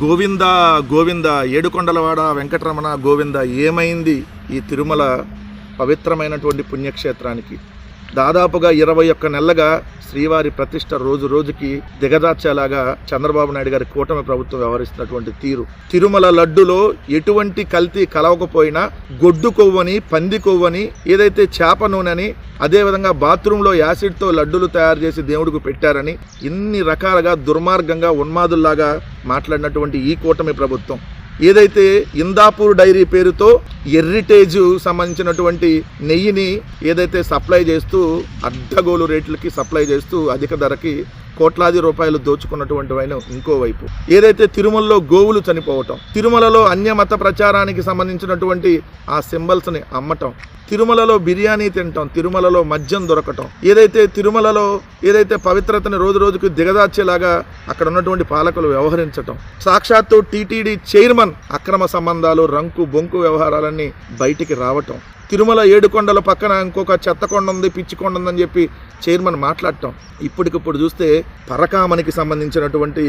గోవింద గోవింద ఏడుకొండలవాడ వెంకటరమణ గోవింద. ఏమైంది ఈ తిరుమల పవిత్రమైనటువంటి పుణ్యక్షేత్రానికి? దాదాపుగా 21 నెలలుగా శ్రీవారి ప్రతిష్ట రోజు రోజుకి దిగజార్చేలాగా చంద్రబాబు నాయుడు గారి కూటమి ప్రభుత్వం వ్యవహరిస్తున్నటువంటి తీరు. తిరుమల లడ్డులో ఎటువంటి కల్తీ కలవకపోయినా గొడ్డు కొవ్వని, పంది కొవ్వని, ఏదైతే చేప నూనెని, అదేవిధంగా బాత్రూంలో యాసిడ్తో లడ్డులు తయారు చేసి దేవుడికి పెట్టారని ఇన్ని రకాలుగా దుర్మార్గంగా ఉన్మాదుల్లాగా మాట్లాడినటువంటి ఈ కూటమి ప్రభుత్వం ఏదైతే ఇందాపూర్ డైరీ పేరుతో హెరిటేజ్ సంబంధించినటువంటి నెయ్యిని ఏదైతే సప్లై చేస్తూ అడ్డగోలు రేట్లకి సప్లై చేస్తూ అధిక ధరకి కోట్లాది రూపాయలు దోచుకున్నటువంటి వైన ఇంకోవైపు ఏదైతే తిరుమలలో గోవులు చనిపోవటం, తిరుమలలో అన్యమత ప్రచారానికి సంబంధించినటువంటి ఆ సింబల్స్ని అమ్మటం, తిరుమలలో బిర్యానీ తినటం, తిరుమలలో మద్యం దొరకటం, ఏదైతే తిరుమలలో ఏదైతే పవిత్రతని రోజు రోజుకు దిగదార్చేలాగా అక్కడ ఉన్నటువంటి పాలకులు వ్యవహరించటం, సాక్షాత్తు టీటీడీ చైర్మన్ అక్రమ సంబంధాలు, రంకు బొంకు వ్యవహారాలన్నీ బయటికి రావటం, తిరుమల 7 కొండల పక్కన ఇంకొక చెత్త కొండ ఉంది, పిచ్చి కొండ ఉందని చెప్పి చైర్మన్ మాట్లాడటం, ఇప్పటికిప్పుడు చూస్తే పరకామనికి సంబంధించినటువంటి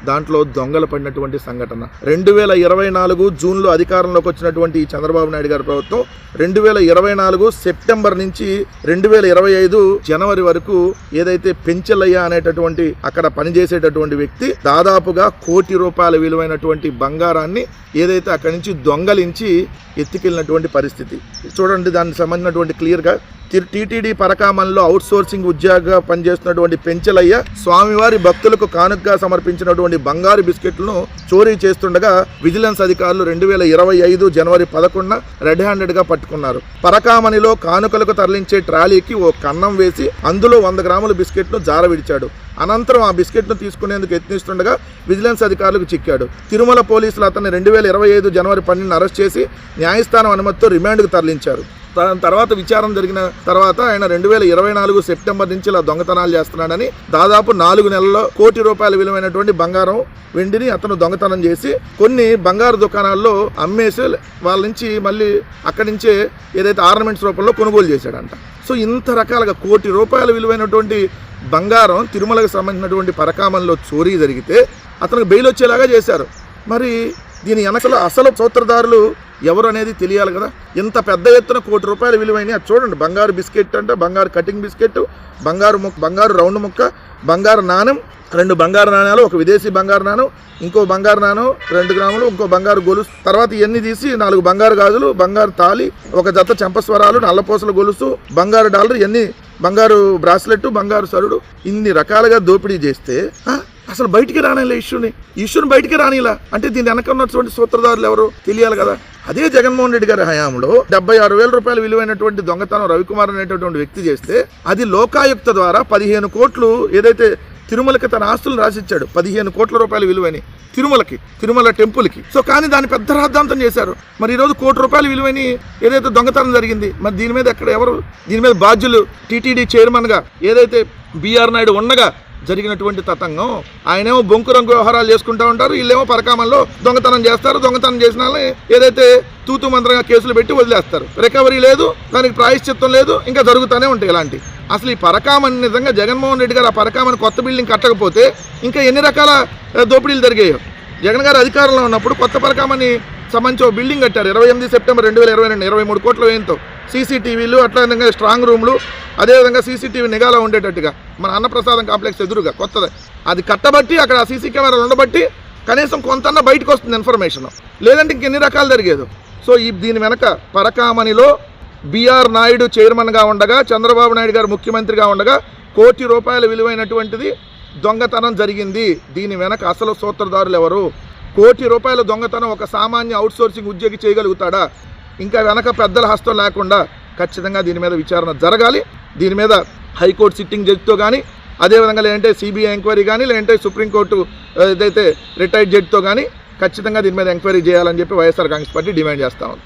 దాంట్లో దొంగలు పడినటువంటి సంఘటన. 2024 జూన్లో అధికారంలోకి వచ్చినటువంటి ఈ చంద్రబాబు నాయుడు గారి ప్రభుత్వం 2024 సెప్టెంబర్ నుంచి 2025 జనవరి వరకు ఏదైతే పెంచలయ్య అనేటటువంటి అక్కడ పనిచేసేటటువంటి వ్యక్తి దాదాపుగా ₹1 కోటి విలువైనటువంటి బంగారాన్ని ఏదైతే అక్కడి నుంచి దొంగలించి ఎత్తుకెళ్ళినటువంటి పరిస్థితి చూడండి. దానికి సంబంధించినటువంటి క్లియర్గా టీటీడీ పరకామన్లో అవుట్ సోర్సింగ్ ఉద్యోగంగా పనిచేస్తున్నటువంటి పెంచలయ్య స్వామివారి భక్తులకు కానుకగా సమర్పించినటువంటి బంగారు బిస్కెట్లను చోరీ చేస్తుండగా విజిలెన్స్ అధికారులు 2025 జనవరి 11 రెడ్ హ్యాండెడ్గా పట్టుకున్నారు. పరకామనిలో కానుకలకు తరలించే ట్రాలీకి ఓ కన్నం వేసి అందులో 100 గ్రాముల బిస్కెట్ను జారవిడిచాడు. అనంతరం ఆ బిస్కెట్ను తీసుకునేందుకు యత్నిస్తుండగా విజిలెన్స్ అధికారులకు చిక్కాడు. తిరుమల పోలీసులు అతన్ని 2025 జనవరి 12 అరెస్ట్ చేసి న్యాయస్థానం అనుమతితో రిమాండ్కు తరలించారు. తర్వాత విచారణ జరిగిన తర్వాత ఆయన 2024 సెప్టెంబర్ నుంచి ఇలా దొంగతనాలు చేస్తున్నాడని దాదాపు 4 నెలల్లో ₹1 కోటి విలువైనటువంటి బంగారం, వెండిని అతను దొంగతనం చేసి కొన్ని బంగారు దుకాణాల్లో అమ్మేసి వాళ్ళ నుంచి మళ్ళీ అక్కడి నుంచే ఏదైతే ఆర్నమెంట్స్ రూపంలో కొనుగోలు చేశాడంట. సో ఇంత రకాలుగా ₹1 కోటి విలువైనటువంటి బంగారం తిరుమలకు సంబంధించినటువంటి పరకామన్లో చోరీ జరిగితే అతనికి బెయిల్ వచ్చేలాగా చేశారు. మరి దీని వెనకలో అసలు సూత్రధారులు ఎవరు అనేది తెలియాలి కదా. ఇంత పెద్ద ఎత్తున ₹1 కోటి విలువైన చూడండి. బంగారు బిస్కెట్ అంటే బంగారు కటింగ్ బిస్కెట్, బంగారు రౌండ్ ముక్క, బంగారు నాణెం, 2 బంగారు నాణ్యాలు, ఒక విదేశీ బంగారు నాణం, ఇంకో బంగారు నాణం 2 గ్రాములు, ఇంకో బంగారు గొలుసు, తర్వాత ఇవన్నీ తీసి 4 బంగారు గాజులు, బంగారు తాళి, ఒక జత చెంపస్వరాలు, నల్లపూసల గొలుసు, బంగారు డాలర్, ఇవన్నీ బంగారు బ్రాస్లెట్, బంగారు సరుడు, ఇన్ని రకాలుగా దోపిడీ చేస్తే అసలు బయటికి రానిలా ఇష్యూని బయటికి రానిలా అంటే దీని వెనక ఉన్నటువంటి సూత్రధారులు ఎవరు తెలియాలి కదా. అదే జగన్మోహన్ రెడ్డి గారి హయాంలో ₹76,000 విలువైనటువంటి దొంగతనం రవికుమార్ అనేటటువంటి వ్యక్తి చేస్తే అది లోకాయుక్త ద్వారా 15 కోట్లు ఏదైతే తిరుమలకి తన ఆస్తులను రాసిచ్చాడు. ₹15 కోట్ల విలువైన తిరుమల టెంపుల్కి. సో కానీ దాన్ని పెద్ద రాద్ధాంతం చేశారు. మరి ఈరోజు ₹1 కోటి విలువైన ఏదైతే దొంగతనం జరిగింది, మరి దీని మీద ఎవరు దీని మీద బాధ్యులు? టీటీడీ చైర్మన్గా ఏదైతే బిఆర్ నాయుడు ఉండగా జరిగినటువంటి తతంగం. ఆయనేమో బొంకు రంగు వ్యవహారాలు చేసుకుంటూ ఉంటారు, వీళ్ళేమో పరకామన్లో దొంగతనం చేస్తారు. దొంగతనం చేసిన వాళ్ళని ఏదైతే తూతు మంత్రంగా కేసులు పెట్టి వదిలేస్తారు. రికవరీ లేదు, దానికి ప్రాయశ్చిత్తం లేదు, ఇంకా జరుగుతూనే ఉంటాయి ఇలాంటి. అసలు ఈ పరకామన్ నిజంగా జగన్మోహన్ రెడ్డి గారు ఆ పరకామన్ కొత్త బిల్డింగ్ కట్టకపోతే ఇంకా ఎన్ని రకాల దోపిడీలు జరిగాయో. జగన్ గారు అధికారంలో ఉన్నప్పుడు కొత్త పరకామని సంబంధించి ఒక బిల్డింగ్ కట్టారు 28 సెప్టెంబర్ 2022 23 కోట్ల వ్యయంతో. సీసీటీవీలు, అట్లా విధంగా స్ట్రాంగ్ రూమ్లు, అదేవిధంగా సీసీటీవీ నిఘాలో ఉండేటట్టుగా మన అన్నప్రసాదం కాంప్లెక్స్ ఎదురుగా కొత్తది అది కట్టబట్టి అక్కడ ఆ సీసీ కెమెరాలు ఉండబట్టి కనీసం కొంతన్నా బయటకు వస్తుంది ఇన్ఫర్మేషన్. లేదంటే ఇంకెన్ని రకాలు జరిగేదు. సో దీని వెనక పరకామనిలో బిఆర్ నాయుడు చైర్మన్గా ఉండగా, చంద్రబాబు నాయుడు గారు ముఖ్యమంత్రిగా ఉండగా ₹1 కోటి విలువైనటువంటిది దొంగతనం జరిగింది. దీని వెనక అసలు సూత్రధారులు ఎవరు? ₹1 కోటి దొంగతనం ఒక సామాన్య అవుట్సోర్సింగ్ ఉద్యోగి చేయగలుగుతాడా? ఇంకా వెనక పెద్దల హస్తం లేకుండా ఖచ్చితంగా దీని మీద విచారణ జరగాలి. దీని మీద హైకోర్టు సిట్టింగ్ జడ్జితో కానీ, అదేవిధంగా లేదంటే సిబిఐ ఎంక్వైరీ కానీ, లేదంటే సుప్రీంకోర్టు ఏదైతే రిటైర్డ్ జడ్జితో కానీ ఖచ్చితంగా దీని మీద ఎంక్వైరీ చేయాలని చెప్పి వైఎస్ఆర్ కాంగ్రెస్ పార్టీ డిమాండ్ చేస్తా ఉంది.